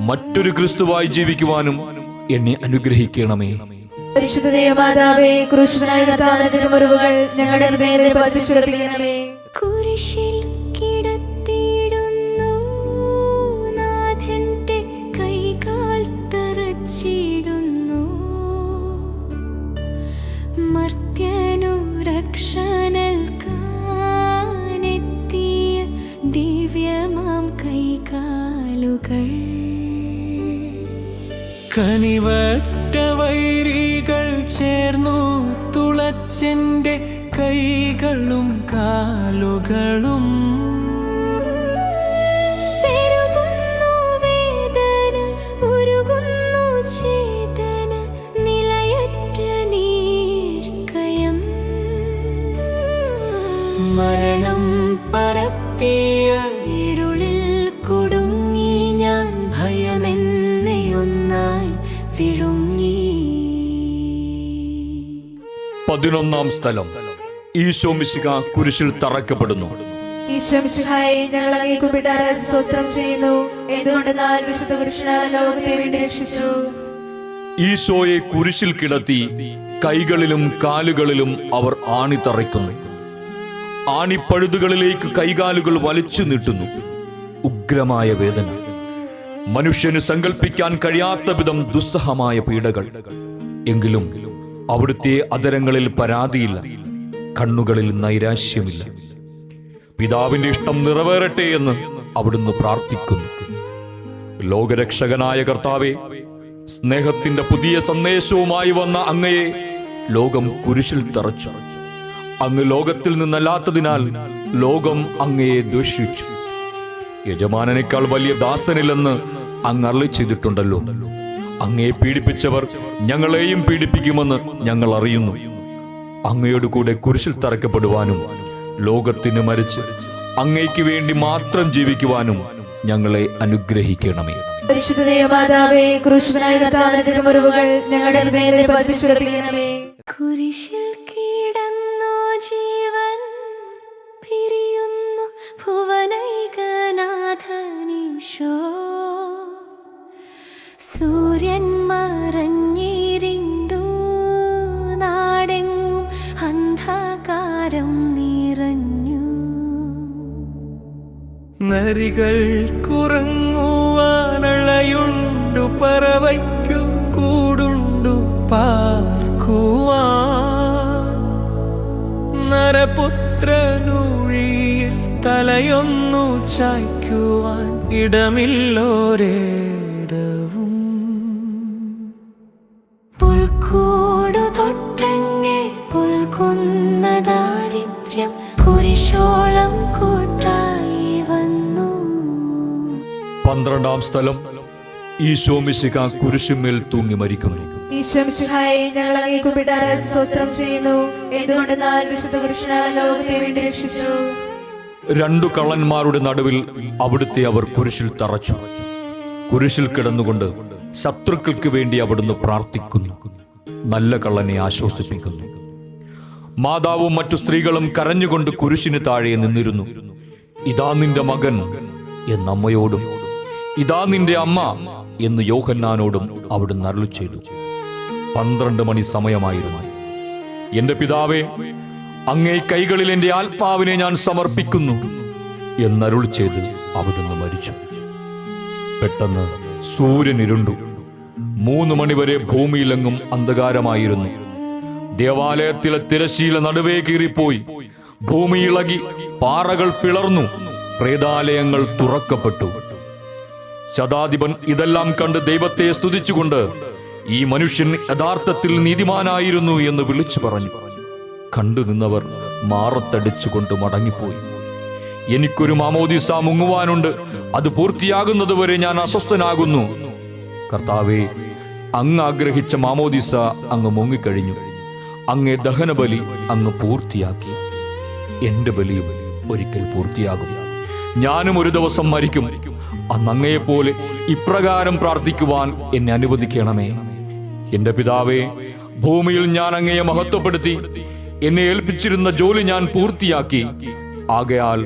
മറ്റൊരു ക്രിസ്തുവായി ജീവിക്കുവാനും എന്നെ അനുഗ്രഹിക്കണമേ. പരിശുദ്ധ ദൈവമാതാവേ, ക്രൂശിതനായ കർത്താവിന്റെ തിരുമുറിവുകൾ ഞങ്ങളുടെ ഹൃദയത്തിൽ പതിപ്പിച്ചുറപ്പിക്കണമേ. കുരിശിൽ കിടത്തിയിടുന്നു നാഥന്റെ കൈകാൽ തറച്ചിടുന്നു. മർത്യനു രക്ഷ നൽകാനെത്തിയ ദിവ്യമാം കൈകാലുകൾ. കനിവറ്റ വൈരികൾ ചേർന്നു തുളച്ചെന്റെ കൈകളും കാലുകളും. പെരുകുന്നു വേദന, ഉരുകുന്നു ചേതന, നിലയറ്റ നീർക്കയം. മരണം പരത്തിയ ഇരുളിൽ കുടുങ്ങി ഞാൻ ഭയമെന്നയൊന്നായി വിഴുങ്ങി. 11ാം സ്ഥലം. ഈശോ മിശിഹ കുരിശിൽ തറയ്ക്കപ്പെടുന്നു. ഈശോമിശിഹായെ, ഞങ്ങൾ അങ്ങേ കുമ്പിട്ടാറ് സ്തോത്രം ചെയ്യുന്നു. എന്തുകൊണ്ടെന്നാൽ വിശുദ്ധ പുരുഷനാൽ ലോകത്തെ വേണ്ടി രക്ഷിച്ചു. ഈശോയെ കുരിശിൽ കിടത്തി കൈകളിലും കാലുകളിലും അവർ ആണി തറയ്ക്കുന്നു. ആണിപ്പഴുതുകളിലേക്ക് കൈകാലുകൾ വലിച്ചു നീട്ടുന്നു. ഉഗ്രമായ വേദന, മനുഷ്യന് സങ്കല്പിക്കാൻ കഴിയാത്ത വിധം ദുസ്സഹമായ പീഡകൾ. എങ്കിലും അവിടുത്തെ അധരങ്ങളിൽ പരാതിയില്ല, കണ്ണുകളിൽ നൈരാശ്യമില്ല. പിതാവിന്റെ ഇഷ്ടം നിറവേറട്ടെ എന്ന് അവിടുന്ന് പ്രാർത്ഥിക്കുന്നു. ലോകരക്ഷകനായ കർത്താവേ, സ്നേഹത്തിന്റെ പുതിയ സന്ദേശവുമായി വന്ന അങ്ങയെ ലോകം കുരിശിൽ തറച്ചു. അങ്ങ് ലോകത്തിൽ നിന്നല്ലാത്തതിനാൽ ലോകം അങ്ങയെ ദ്വേഷിച്ചു. യജമാനനേക്കാൾ വലിയ ദാസനില്ലെന്ന് അങ്ങ് അരുളി ചെയ്തിട്ടുണ്ടല്ലോ. അങ്ങയെ പീഡിപ്പിച്ചവർ ഞങ്ങളെയും പീഡിപ്പിക്കുമെന്ന് ഞങ്ങൾ അറിയുന്നു. അങ്ങയോട് കൂടെ കുരിശിൽ തറയ്ക്കപ്പെടുവാനും ലോകത്തിന് മരിച്ച് അങ്ങയ്ക്ക് വേണ്ടി മാത്രം ജീവിക്കുവാനും ഞങ്ങളെ അനുഗ്രഹിക്കണമേ. പരിശുദ്ധ ദൈവമാതാവേ, ക്രൂശിതനായ കർത്താവിന്റെ തിരുമുറിവുകൾ ഞങ്ങളുടെ ഹൃദയത്തിൽ പതിപ്പിച്ചുറപ്പിക്കണമേ. കുരിശിൽ കിടന്നു ജീവൻ പിരിയുന്നു ഭുവനൈകനാഥനീശോ. സൂര്യൻ മറഞ്ഞിരിണ്ടു, നാടെങ്ങും അന്ധകാരം നിറഞ്ഞു. നരികൾ കുറങ്ങുവാനളയുണ്ടു, പറവയ്ക്കു കൂടുണ്ടു പാർക്കുവാൻ. നരപുത്രനൂഴിയിൽ തലയൊന്നു ചായ്ക്കുവാൻ ഇടമില്ലോരേടവും. പുൽക്കൂടു തൊട്ടങ്ങെ പുൽകുന്ന ദാരിദ്ര്യം കുരിശോളം കൂട്ടായി വന്നു. 12-ാം സ്ഥലം. ഈശോ മിശിഹ കുരിശുമേൽ തൂങ്ങി മരിക്കുന്നു. ഈശോ മിശിഹായെ, ഞങ്ങൾ അങ്ങേ കുമ്പിട്ടാറ് സ്തോത്രം ചെയ്യുന്നു. എന്തുകൊണ്ടെന്നാൽ വിശുദ്ധ കുരിശിനാൽ ലോകത്തെ വീണ്ടും രക്ഷിച്ചു. 2 കള്ളന്മാരുടെ നടുവിൽ അവിടുത്തെ അവർ കുരിശിൽ തറച്ചു. കുരിശിൽ കിടന്നുകൊണ്ട് ശത്രുക്കൾക്ക് വേണ്ടി അവിടുന്ന് പ്രാർത്ഥിക്കുന്നു. നല്ല കള്ളനെ ആശ്വസിപ്പിക്കുന്നു. മാതാവും മറ്റു സ്ത്രീകളും കരഞ്ഞുകൊണ്ട് കുരിശിന് താഴെ നിന്നിരുന്നു. ഇതാ നിന്റെ മകൻ എന്ന് അമ്മയോടും ഇതാ നിന്റെ അമ്മ എന്ന് യോഹന്നാനോടും അവിടുന്ന് അരുളി ചെയ്തു. 12 മണി സമയമായിരുന്നു. എന്റെ പിതാവേ, അങ്ങേ കൈകളിൽ എന്റെ ആത്മാവിനെ ഞാൻ സമർപ്പിക്കുന്നു എന്നരുളി ചെയ്ത് അവിടുന്ന് മരിച്ചു. പെട്ടെന്ന് സൂര്യൻ ഇരുണ്ടു. 3 മണിവരെ ഭൂമിയിലെങ്ങും അന്ധകാരമായിരുന്നു. ദേവാലയത്തിലെ തിരശ്ശീല നടുവേ കീറിപ്പോയി. ഭൂമി ഇളകി, പാറകൾ പിളർന്നു, പ്രേതാലയങ്ങൾ തുറക്കപ്പെട്ടു. ശതാധിപൻ ഇതെല്ലാം കണ്ട് ദൈവത്തെ സ്തുതിച്ചുകൊണ്ട് ഈ മനുഷ്യൻ യഥാർത്ഥത്തിൽ നീതിമാനായിരുന്നു എന്ന് വിളിച്ചു പറഞ്ഞു. കണ്ടു നിന്നവർ മാറത്തടിച്ചുകൊണ്ട് മടങ്ങിപ്പോയി. എനിക്കൊരു മാമോദീസ മുങ്ങുവാനുണ്ട്, അത് പൂർത്തിയാകുന്നതുവരെ ഞാൻ അസ്വസ്ഥനാകുന്നു. കർത്താവേ, അങ്ങ് ആഗ്രഹിച്ച മാമോദീസ അങ്ങ് മുങ്ങിക്കഴിഞ്ഞു. അങ്ങേ ദഹനബലി അങ്ങ് പൂർത്തിയാക്കി. എന്റെ ബലിയും ഒരിക്കൽ പൂർത്തിയാകും. ഞാനും ഒരു ദിവസം മരിക്കും. അന്ന് അങ്ങയെപ്പോലെ ഇപ്രകാരം പ്രാർത്ഥിക്കുവാൻ എന്നെ അനുവദിക്കണമേ. എന്റെ പിതാവേ, ഭൂമിയിൽ ഞാൻ അങ്ങയെ മഹത്വപ്പെടുത്തി. എന്നെ ഏൽപ്പിച്ചിരുന്ന ജോലി ഞാൻ പൂർത്തിയാക്കി. ആകയാൽ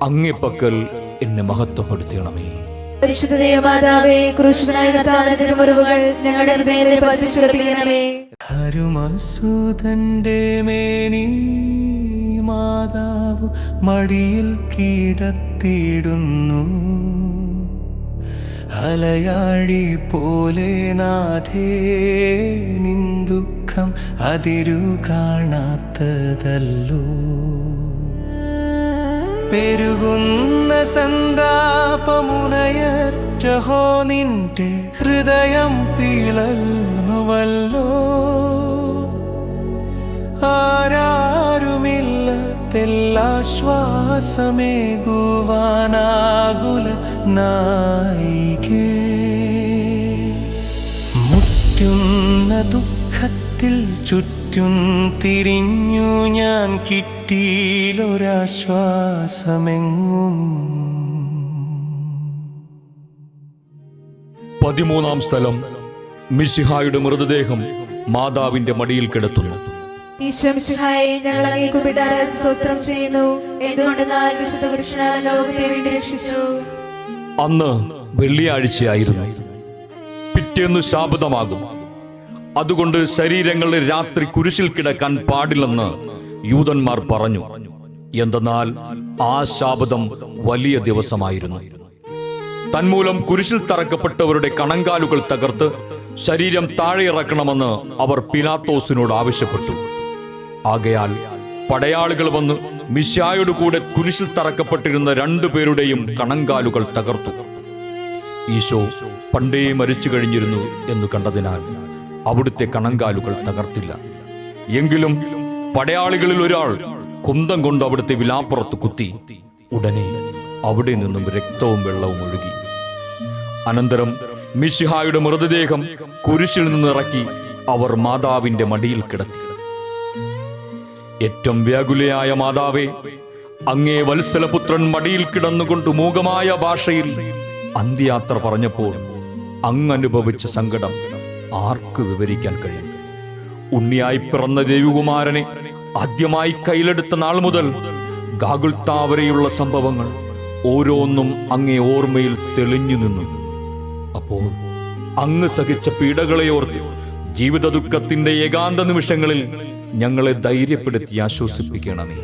അങ്ങേ പക്കൽ എന്നെ മഹത്വപ്പെടുത്തണമേ. പരിശുദ്ധ ദൈവമാതാവേ, ക്രൂശിതനായ കർത്താവിന്റെ തിരുമുറിവുകൾ ഞങ്ങളുടെ ഹൃദയത്തിൽ പതിപ്പിച്ചുറപ്പിക്കണമേ. ഹരുമസൂതന്റെ മേനി മാതാവ് മടിയിൽ കിടത്തിയിടുന്നു. അലയാഴി പോലെ നാഥേ, നിൻ ദുഃഖം അതിരു കാണാത്തതല്ലോ. പെരുകുന്ന സന്താപമുനയറ്റഹോ, നിന്റെ ഹൃദയം പിളർന്നുവല്ലോ. ആരാരുമില്ലത്തെല്ലാശ്വാസമേകുവാനാകുല നായികേ. മുറ്റുന്ന ദുഃഖത്തിൽ ചുറ്റും തിരിഞ്ഞു ഞാൻ, കിട്ടിയിലൊരാശ്വാസമെങ്ങും. 13-ാം സ്ഥലം. മിശിഹായുടെ മൃതദേഹം മാതാവിന്റെ മടിയിൽ കിടത്തുന്നു. ഈശോ മിശിഹായെ, ഞങ്ങൾ അങ്ങേ കുമ്പിട്ടാറ് സ്തോത്രം ചെയ്യുന്നു. എന്തുകൊണ്ടെന്നാൽ വിശുദ്ധ കുരിശിനാൽ ലോകത്തെ വീണ്ടും രക്ഷിച്ചു. അന്ന് വെള്ളിയാഴ്ചയായിരുന്നു. പിറ്റേന്ന് ശാബതമാകും. അതുകൊണ്ട് ശരീരങ്ങൾ രാത്രി കുരിശിൽ കിടക്കാൻ പാടില്ലെന്ന് യൂദന്മാർ പറഞ്ഞു. എന്തെന്നാൽ ആ ശാബതം വലിയ ദിവസമായിരുന്നു. തന്മൂലം കുരിശിൽ തറക്കപ്പെട്ടവരുടെ കണങ്കാലുകൾ തകർത്ത് ശരീരം താഴെ ഇറക്കണമെന്ന് അവർ പിലാത്തോസിനോട് ആവശ്യപ്പെട്ടു. ആകയാൽ പടയാളികൾ വന്ന് മിശിഹായോട് കൂടെ കുരിശിൽ തറക്കപ്പെട്ടിരുന്ന 2 പേരുടെയും കണങ്കാലുകൾ തകർത്തു. ഈശോ പണ്ടേ മരിച്ചു കഴിഞ്ഞിരുന്നു എന്ന് കണ്ടതിനാൽ അവിടുത്തെ കണങ്കാലുകൾ തകർത്തില്ല. എങ്കിലും പടയാളികളിൽ ഒരാൾ കുന്തം കൊണ്ട് അവിടുത്തെ വിലാപ്പുറത്ത് കുത്തി. ഉടനെ അവിടെ നിന്നും രക്തവും വെള്ളവും ഒഴുകി. അനന്തരം മിശിഹായുടെ മൃതദേഹം കുരിശിൽ നിന്നിറക്കി അവർ മാതാവിന്റെ മടിയിൽ കിടത്തി. ഏറ്റവും വ്യാകുലയായ മാതാവേ, അങ്ങേ വത്സലപുത്രൻ മടിയിൽ കിടന്നുകൊണ്ട് മൂകമായ ഭാഷയിൽ അന്ത്യയാത്ര പറഞ്ഞപ്പോൾ അങ്ങ് അനുഭവിച്ച സങ്കടം ആർക്ക് വിവരിക്കാൻ കഴിയും? ഉണ്ണിയായി പിറന്ന ദേവികുമാരനെ ആദ്യമായി കയ്യിലെടുത്ത നാൾ മുതൽ ഗാഗുൽത്താ വരെയുള്ള സംഭവങ്ങൾ ഓരോന്നും അങ്ങേ ഓർമ്മയിൽ തെളിഞ്ഞു നിന്നു. അപ്പോൾ അങ്ങ് സഹിച്ച പീഡകളെ ഓർത്ത് ജീവിത ദുഃഖത്തിന്റെ ഏകാന്ത നിമിഷങ്ങളിൽ ഞങ്ങളെ ധൈര്യപ്പെടുത്തി ആശ്വസിപ്പിക്കണമേ.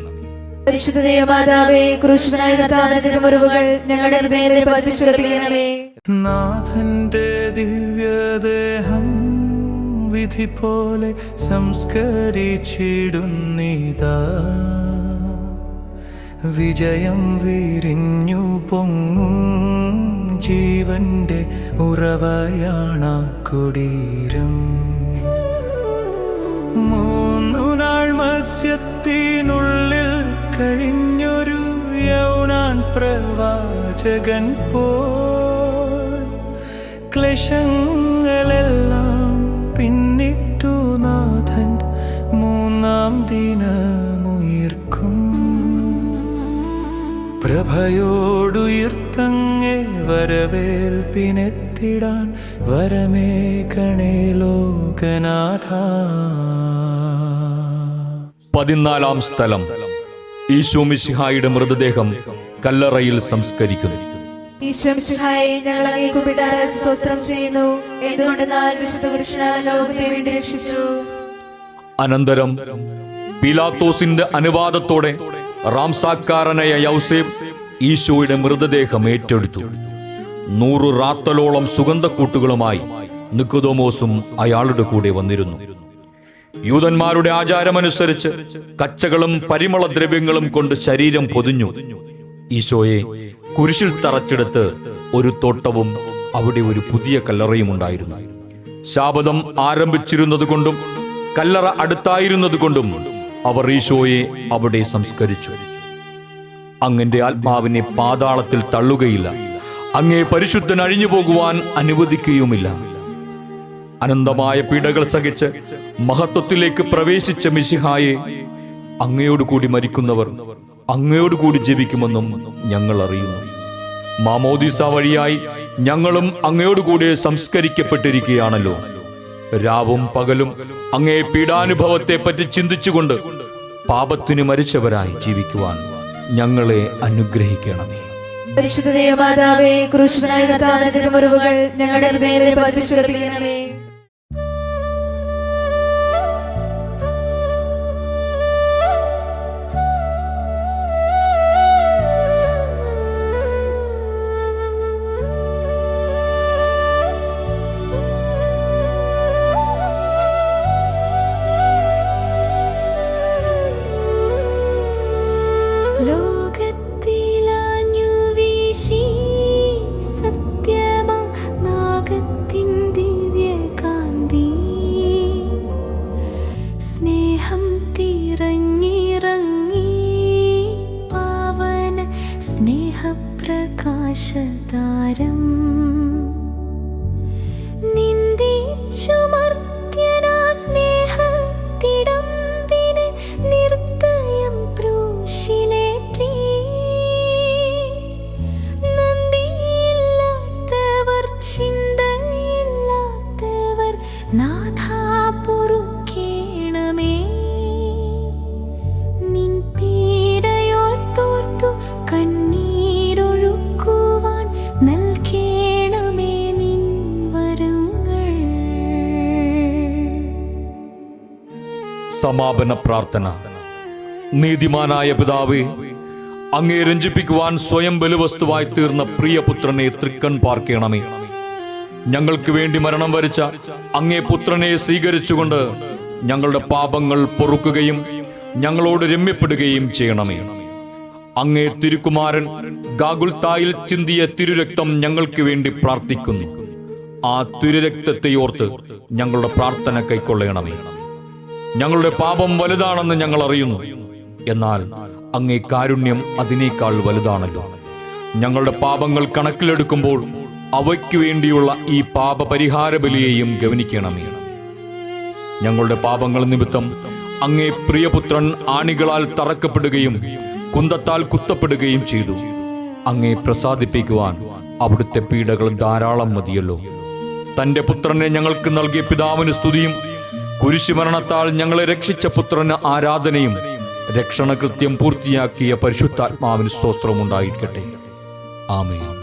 പരിശുദ്ധ ദൈവമാതാവേ, ക്രൂശിതനായ കർത്താവിന്റെ തിരുമുറിവുകൾ ഞങ്ങളുടെ ഹൃദയത്തിൽ പതിപ്പിച്ചുറപ്പിക്കണമേ. നാഥന്റെ ദിവ്യദേഹം വിധി പോലെ സംസ്കരിച്ചിടുന്നിതാ. വിജയം വിരിഞ്ഞു പൊങ്ങും ജീവന്റെ ഉറവയാണ കുടീരം. 3 നാൾ മത്സ്യത്തിനുള്ളിൽ കഴിഞ്ഞൊരു യൗനാൻ പ്രവാചകൻ പോൽ ക്ലേശങ്ങളെല്ലാം പിന്നിട്ടു നാഥൻ 3-ാം ദിനമുയർക്കും. പ്രഭയോടുയർത്തങ്ങേ വരവേൽപ്പിനെത്തിടാൻ വരമേകണേ ലോകനാഥ. 14-ാം സ്ഥലം. ഈശോ മിശിഹായുടെ മൃതദേഹം കല്ലറയിൽ സംസ്കരിക്കുന്നു. ഈശോ മിശിഹായെ, ഞങ്ങൾ അങ്ങേ കുമ്പിട്ടാറ് സ്തോത്രം ചെയ്യുന്നു. എന്തുകൊണ്ടെന്നാൽ വിശുദ്ധ കുരിശിനാൽ ലോകത്തെ വേണ്ടി രക്ഷിച്ചു. അനന്തരം പീലാത്തോസിന്റെ അനുവാദത്തോടെ റാംസാക്കാരനായ യൗസേപ്പ് ഈശോയുടെ മൃതദേഹം ഏറ്റെടുത്തു. 100 റാത്തലോളം സുഗന്ധക്കൂട്ടുകളുമായി നിക്കോദോമോസും അയാളുടെ കൂടെ വന്നിരുന്നു. യൂതന്മാരുടെ ആചാരമനുസരിച്ച് കച്ചകളും പരിമളദ്രവ്യങ്ങളും കൊണ്ട് ശരീരം പൊതിഞ്ഞു. ഈശോയെ കുരിശിൽ തറച്ചെടുത്ത് ഒരു തോട്ടവും അവിടെ ഒരു പുതിയ കല്ലറയും ഉണ്ടായിരുന്നു. ശാബദം ആരംഭിച്ചിരുന്നതുകൊണ്ടും കല്ലറ അടുത്തായിരുന്നതുകൊണ്ടും അവർ ഈശോയെ അവിടെ സംസ്കരിച്ചു. അങ്ങന്റെ ആത്മാവിനെ പാതാളത്തിൽ തള്ളുകയില്ല, അങ്ങേ പരിശുദ്ധൻ അഴിഞ്ഞു പോകുവാൻ അനുവദിക്കുകയുമില്ല. അനന്തമായ പീഡകൾ സഹിച്ച് മഹത്വത്തിലേക്ക് പ്രവേശിച്ച മിശിഹായെ, അങ്ങയോടുകൂടി മരിക്കുന്നവർ അങ്ങയോടുകൂടി ജീവിക്കുമെന്നും ഞങ്ങൾ അറിയുന്നു. മാമോദീസ വഴിയായി ഞങ്ങളും അങ്ങയോടുകൂടി സംസ്കരിക്കപ്പെട്ടിരിക്കുകയാണല്ലോ. രാവും പകലും അങ്ങേ പീഡാനുഭവത്തെ പറ്റി ചിന്തിച്ചുകൊണ്ട് പാപത്തിന് മരിച്ചവരായി ജീവിക്കുവാൻ ഞങ്ങളെ അനുഗ്രഹിക്കണമേ. പരിശുദ്ധ ദൈവമാതാവേ, ക്രൂശിതനായ കർത്താവിന്റെ തിരുമുറിവുകൾ ഞങ്ങളുടെ ഹൃദയത്തിൽ പതിപ്പിച്ചുറപ്പിക്കണമേ. ലോകത്തിലാഞ്ഞു വീശി സത്യമാ നാഗത്തിൻ ദിവ്യകാന്തി, സ്നേഹം തിരഞ്ഞിറങ്ങി പാവന സ്നേഹപ്രകാശതാരം, നിന്ദിച്ചുമർത്യനാ സ്നേഹത്തിടമ്പിനെ നിർദ്ദയം ക്രൂശിലേറ്റി. നന്ദിയില്ലാത്തവർ ചിന്തയില്ലാത്തവർ നാഥാ പൊറുക്കേണമേ. നിൻ പീഡയോർത്തോർത്തു കണ്ണീരൊഴുക്കുവാൻ നൽകേണമേ നിൻ വരങ്ങൾ. സമാപന പ്രാർത്ഥന. നീതിമാനായ പിതാവേ, അങ്ങേ രഞ്ജിപ്പിക്കുവാൻ സ്വയം ബലിവസ്തുവായി തീർന്ന പ്രിയപുത്രനെ തൃക്കൺ പാർക്കണമേ. ഞങ്ങൾക്ക് വേണ്ടി മരണം വരിച്ച അങ്ങേ പുത്രനെ സ്വീകരിച്ചുകൊണ്ട് ഞങ്ങളുടെ പാപങ്ങൾ പൊറുക്കുകയും ഞങ്ങളോട് രമ്യപ്പെടുകയും ചെയ്യണമേ. അങ്ങേ തിരുക്കുമാരൻ ഗാഗുൽത്തായിൽ ചിന്തിയ തിരുരക്തം ഞങ്ങൾക്ക് വേണ്ടി പ്രാർത്ഥിക്കുന്നു. ആ തിരുരക്തത്തെ ഓർത്ത് ഞങ്ങളുടെ പ്രാർത്ഥന കൈക്കൊള്ളണമേ. ഞങ്ങളുടെ പാപം വലുതാണെന്ന് ഞങ്ങൾ അറിയുന്നു, എന്നാൽ അങ്ങേ കാരുണ്യം അതിനേക്കാൾ വലുതാണല്ലോ. ഞങ്ങളുടെ പാപങ്ങൾ കണക്കിലെടുക്കുമ്പോൾ അവയ്ക്ക് വേണ്ടിയുള്ള ഈ പാപപരിഹാര ബലിയെയും ഗവനിക്കണമേ. ഞങ്ങളുടെ പാപങ്ങൾ നിമിത്തം അങ്ങേ പ്രിയപുത്രൻ ആണികളാൽ തറക്കപ്പെടുകയും കുന്തത്താൽ കുത്തപ്പെടുകയും ചെയ്തു. അങ്ങേ പ്രസാദിപ്പിക്കുവാൻ അവിടുത്തെ പീഡകൾ ധാരാളം മതിയല്ലോ. തന്റെ പുത്രനെ ഞങ്ങൾക്ക് നൽകിയ പിതാവിന് സ്തുതിയും കുരിശുമരണത്താൽ ഞങ്ങളെ രക്ഷിച്ച പുത്രന് ആരാധനയും രക്ഷണകൃത്യം പൂർത്തിയാക്കിയ പരിശുദ്ധാത്മാവിന് സ്തോത്രമുണ്ടായിരിക്കട്ടെ. ആമേൻ.